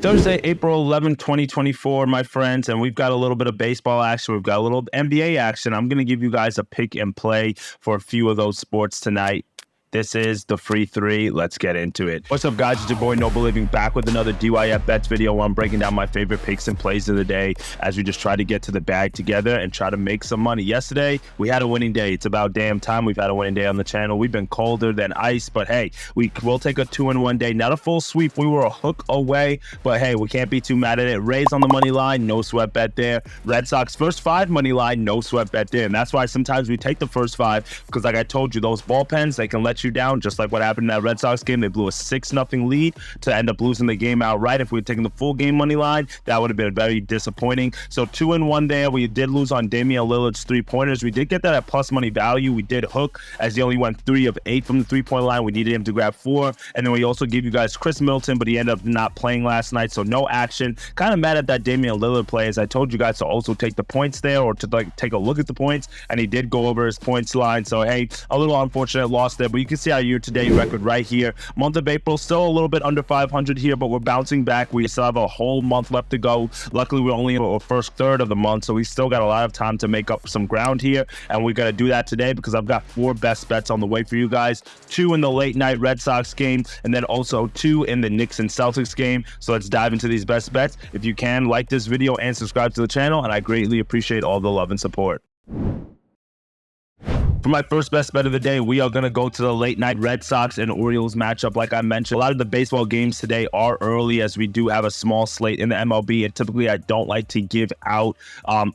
Thursday, April 11th, 2024, my friends, and we've got a little bit of baseball action. We've got a little NBA action. I'm going to give you guys a pick and play for a few of those sports tonight. This is the free three. Let's get into it. What's up, guys? It's your boy Noble Living back with another DYF Bets video where I'm breaking down my favorite picks and plays of the day as we just try to get to the bag together and try to make some money. Yesterday, we had a winning day. It's about damn time we've had a winning day on the channel. We've been colder than ice, but hey, we will take a 2-in-1 day. Not a full sweep. We were a hook away, but hey, we can't be too mad at it. Rays on the money line, no sweat bet there. Red Sox first five money line, no sweat bet there. And that's why sometimes we take the first five because, like I told you, those bullpens, they can let you down, just like what happened in that Red Sox game. They blew a 6-0 lead to end up losing the game outright. If we had taken the full game money line, that would have been very disappointing. So 2-in-1 there. We did lose on Damian Lillard's three-pointers. We did get that at plus money value. We did hook as he only went 3 of 8 from the three-point line. We needed him to grab 4. And then we also gave you guys Chris Middleton, but he ended up not playing last night, so no action. Kind of mad at that Damian Lillard play, as I told you guys to also take the points there, or to like take a look at the points, and he did go over his points line. So hey, a little unfortunate loss there, but you can see our year-to-date record right here. Month of April still a little bit under 500 here, but we're bouncing back. We still have a whole month left to go. Luckily, we're only in the first third of the month, so we still got a lot of time to make up some ground here, and we're going to do that today because I've got 4 best bets on the way for you guys. 2 in the late night Red Sox game, and then also 2 in the Knicks and Celtics game. So let's dive into these best bets. If you can, like this video and subscribe to the channel, and I greatly appreciate all the love and support. For my first best bet of the day, we are going to go to the late night Red Sox and Orioles matchup. Like I mentioned, a lot of the baseball games today are early, as we do have a small slate in the MLB, and typically I don't like to give out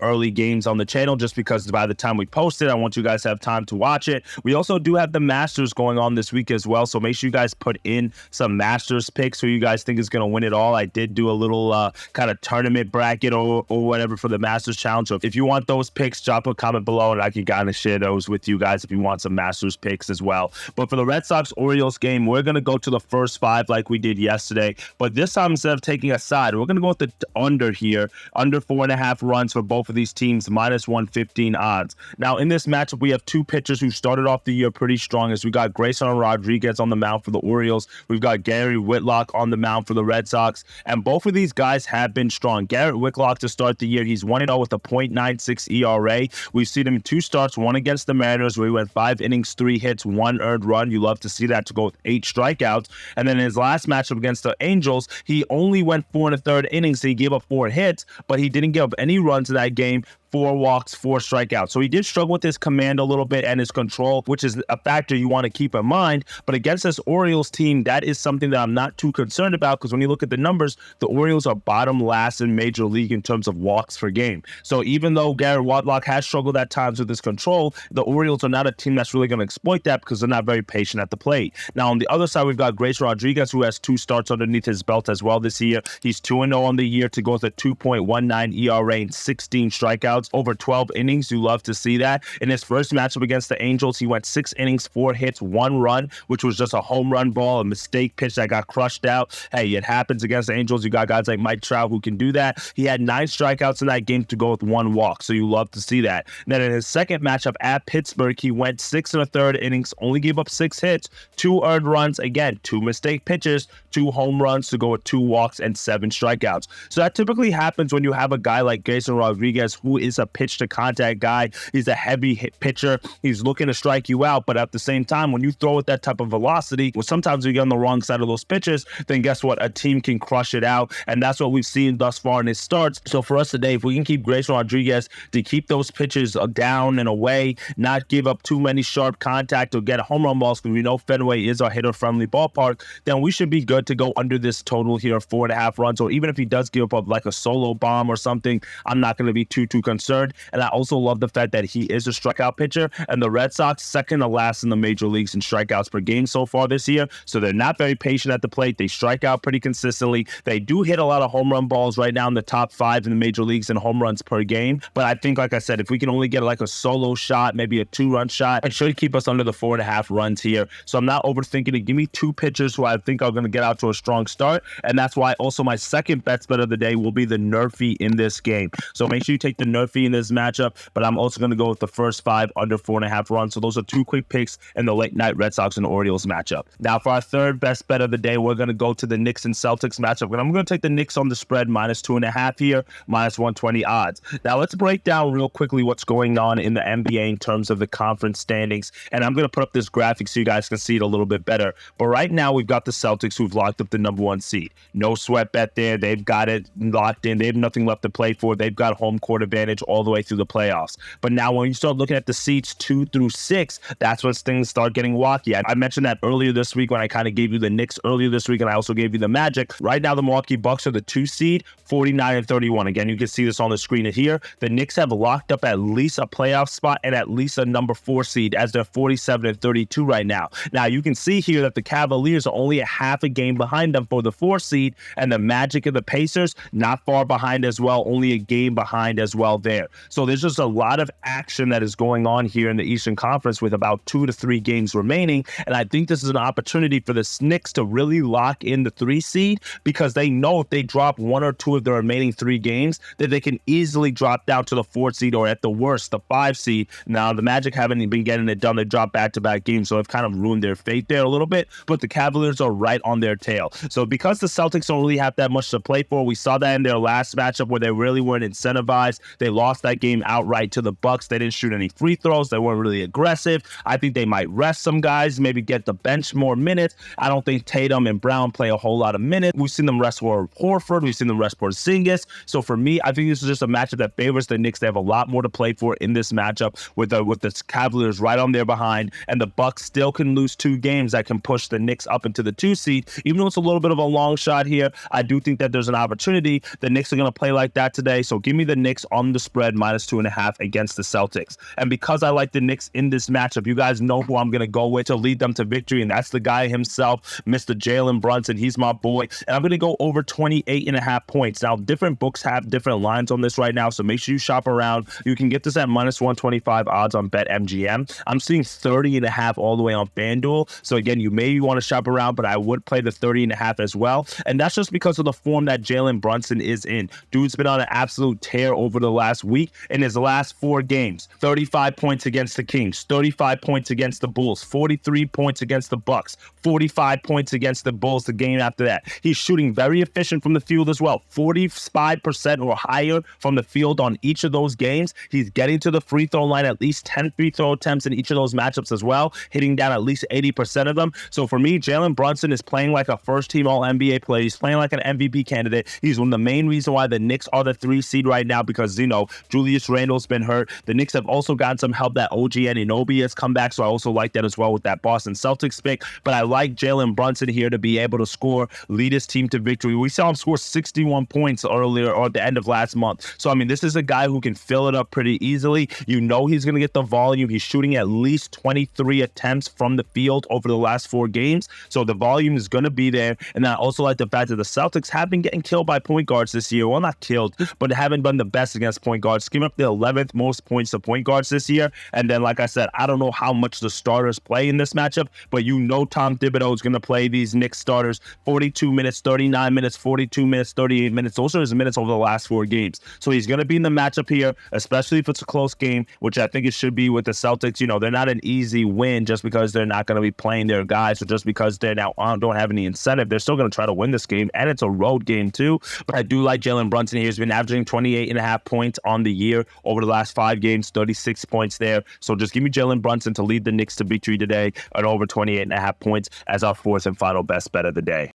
early games on the channel just because by the time we post it, I want you guys to have time to watch it. We also do have the Masters going on this week as well, so make sure you guys put in some Masters picks who you guys think is going to win it all. I did do a little kind of tournament bracket or whatever for the Masters Challenge, so if you want those picks, drop a comment below and I can kind of share those with you guys if you want some Masters picks as well. But for the Red Sox-Orioles game, we're going to go to the first 5 like we did yesterday. But this time, instead of taking a side, we're going to go with the under here. Under 4.5 runs for both of these teams, minus 115 odds. Now, in this matchup, we have 2 pitchers who started off the year pretty strong, as we got Grayson Rodriguez on the mound for the Orioles. We've got Gary Whitlock on the mound for the Red Sox. And both of these guys have been strong. Garrett Whitlock to start the year, he's 1-0 with a .96 ERA. We've seen him in 2 starts, one against the Mariners, where he went 5 innings, 3 hits, 1 earned run. You love to see that, to go with 8 strikeouts. And then in his last matchup against the Angels, he only went 4 1/3 innings. So he gave up 4 hits, but he didn't give up any runs in that game. 4 walks, 4 strikeouts. So he did struggle with his command a little bit and his control, which is a factor you want to keep in mind. But against this Orioles team, that is something that I'm not too concerned about, because when you look at the numbers, the Orioles are bottom last in Major League in terms of walks per game. So even though Garrett Whitlock has struggled at times with his control, the Orioles are not a team that's really going to exploit that because they're not very patient at the plate. Now, on the other side, we've got Grayson Rodriguez, who has 2 starts underneath his belt as well this year. He's 2-0 on the year to go with a 2.19 ERA and 16 strikeouts over 12 innings. You love to see that. In his first matchup against the Angels, he went 6 innings, 4 hits, 1 run, which was just a home run ball, a mistake pitch that got crushed out. Hey, it happens against the Angels. You got guys like Mike Trout who can do that. He had 9 strikeouts in that game to go with 1 walk, so you love to see that. And then in his second matchup at Pittsburgh, he went 6 1/3 innings, only gave up 6 hits, 2 earned runs, again, 2 mistake pitches, 2 home runs to go with 2 walks and 7 strikeouts. So that typically happens when you have a guy like Grayson Rodriguez, who is a pitch to contact guy. He's a heavy hit pitcher. He's looking to strike you out, but at the same time, when you throw with that type of velocity, well, sometimes you get on the wrong side of those pitches, then guess what? A team can crush it out, and that's what we've seen thus far in his starts. So for us today, if we can keep Grayson Rodriguez to keep those pitches down and away, not give up too many sharp contact or get home run balls, because we know Fenway is our hitter-friendly ballpark, then we should be good to go under this total here of 4.5 runs. Or even if he does give up like a solo bomb or something, I'm not going to be too concerned. And I also love the fact that he is a strikeout pitcher, and the Red Sox second to last in the major leagues in strikeouts per game so far this year. So they're not very patient at the plate. They strike out pretty consistently. They do hit a lot of home run balls, right now in the top 5 in the major leagues in home runs per game. But I think, like I said, if we can only get like a solo shot, maybe a 2-run shot, it should keep us under the 4.5 runs here. So I'm not overthinking it. Give me 2 pitchers who I think are going to get out out to a strong start, and that's why also my second best bet of the day will be the Nerfy in this game. So make sure you take the Nerfy in this matchup, but I'm also going to go with the first 5 under 4.5 runs. So those are 2 quick picks in the late night Red Sox and Orioles matchup. Now for our third best bet of the day, we're going to go to the Knicks and Celtics matchup, and I'm going to take the Knicks on the spread -2.5 here, -120 odds. Now let's break down real quickly what's going on in the NBA in terms of the conference standings, and I'm going to put up this graphic so you guys can see it a little bit better. But right now we've got the Celtics who've locked up the #1 seed. No sweat bet there. They've got it locked in. They have nothing left to play for. They've got home court advantage all the way through the playoffs. But now when you start looking at the seeds 2 through 6, that's when things start getting wacky. I mentioned that earlier this week when I kind of gave you the Knicks earlier this week, and I also gave you the Magic. Right now the Milwaukee Bucks are the 2 seed, 49-31. Again, you can see this on the screen here. The Knicks have locked up at least a playoff spot and at least a #4 seed as they're 47-32 right now. Now you can see here that the Cavaliers are only a half a game behind them for the 4 seed, and the Magic and the Pacers not far behind as well, only a game behind as well there. So there's just a lot of action that is going on here in the Eastern Conference with about 2 to 3 games remaining, and I think this is an opportunity for the Knicks to really lock in the 3 seed, because they know if they drop 1 or 2 of the remaining 3 games that they can easily drop down to the 4 seed or at the worst the 5 seed. Now the Magic haven't been getting it done. They dropped back-to-back games, so they've kind of ruined their fate there a little bit, but the Cavaliers are right on their tail. So because the Celtics don't really have that much to play for, we saw that in their last matchup where they really weren't incentivized. They lost that game outright to the Bucks. They didn't shoot any free throws. They weren't really aggressive. I think they might rest some guys, maybe get the bench more minutes. I don't think Tatum and Brown play a whole lot of minutes. We've seen them rest for Horford. We've seen them rest for Porzingis. So for me, I think this is just a matchup that favors the Knicks. They have a lot more to play for in this matchup with the Cavaliers right on their behind, and the Bucks still can lose 2 games that can push the Knicks up into the 2 seed. Even though it's a little bit of a long shot here, I do think that there's an opportunity. The Knicks are going to play like that today, so give me the Knicks on the spread -2.5 against the Celtics. And because I like the Knicks in this matchup, you guys know who I'm going to go with to lead them to victory, and that's the guy himself, Mr. Jalen Brunson. He's my boy, and I'm going to go over 28.5 points. Now, different books have different lines on this right now, so make sure you shop around. You can get this at -125 odds on BetMGM. I'm seeing 30.5 all the way on FanDuel. So again, you may want to shop around, but I would play the 30.5 as well. And that's just because of the form that Jalen Brunson is in. Dude's been on an absolute tear over the last week. In his last 4 games, 35 points against the Kings, 35 points against the Bulls, 43 points against the Bucks, 45 points against the Bulls the game after that. He's shooting very efficient from the field as well, 45% or higher from the field on each of those games. He's getting to the free throw line at least 10 free throw attempts in each of those matchups as well, hitting down at least 80% of them. So for me, Jalen Brunson is playing like a first-team All-NBA player. He's playing like an MVP candidate. He's one of the main reasons why the Knicks are the 3 seed right now, because, you know, Julius Randle's been hurt. The Knicks have also gotten some help that OG Anunoby has come back, so I also like that as well with that Boston Celtics pick. But I like Jalen Brunson here to be able to score, lead his team to victory. We saw him score 61 points earlier or at the end of last month. So, I mean, this is a guy who can fill it up pretty easily. You know he's going to get the volume. He's shooting at least 23 attempts from the field over the last 4 games. So the volume is going to be there. And I also like the fact that the Celtics have been getting killed by point guards this year. Well, not killed, but haven't been the best against point guards. Giving up the 11th most points to point guards this year. And then, like I said, I don't know how much the starters play in this matchup, but you know Tom Thibodeau is going to play these Knicks starters 42 minutes, 39 minutes, 42 minutes, 38 minutes. Those are his minutes over the last 4 games. So he's going to be in the matchup here, especially if it's a close game, which I think it should be with the Celtics. You know, they're not an easy win just because they're not going to be playing their guys or just because they're now don't have any incentive. They're still going to try to win this game, and it's a road game too. But I do like Jalen Brunson here. He's been averaging 28.5 points on the year over the last 5 games, 36 points there. So just give me Jalen Brunson to lead the Knicks to victory today at over 28.5 points as our 4th and final best bet of the day.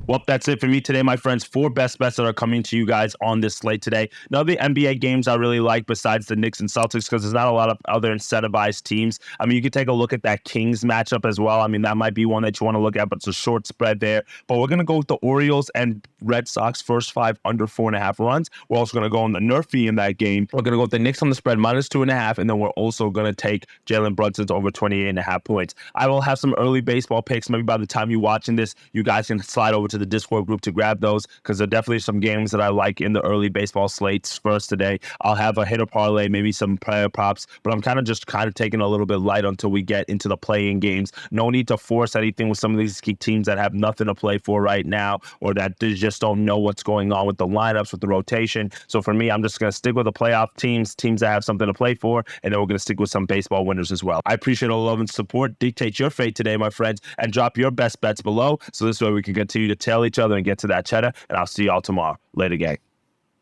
Well, that's it for me today, my friends. 4 best bets that are coming to you guys on this slate today. None of the NBA games I really like besides the Knicks and Celtics, because there's not a lot of other incentivized teams. I mean, you could take a look at that Kings matchup as well. I mean, that might be one that you want to look at, but it's a short spread there. But we're going to go with the Orioles and Red Sox first 5 under 4.5 runs. We're also going to go on the Nerfy in that game. We're going to go with the Knicks on the spread -2.5, and then we're also going to take Jalen Brunson's over 28.5 points. I will have some early baseball picks. Maybe by the time you're watching this, you guys can slide over to into the Discord group to grab those, because there are definitely some games that I like in the early baseball slates. First today, I'll have a hitter parlay, maybe some player props, but I'm kind of taking a little bit light until we get into the play-in games. No need to force anything with some of these key teams that have nothing to play for right now, or that they just don't know what's going on with the lineups, with the rotation. So for me, I'm just going to stick with the playoff teams that have something to play for, and then we're going to stick with some baseball winners as well. I appreciate all the love and support. Dictate your fate today, my friends, and drop your best bets below, so this way we can continue to tell each other and get to that cheddar, and I'll see y'all tomorrow. Later, gang.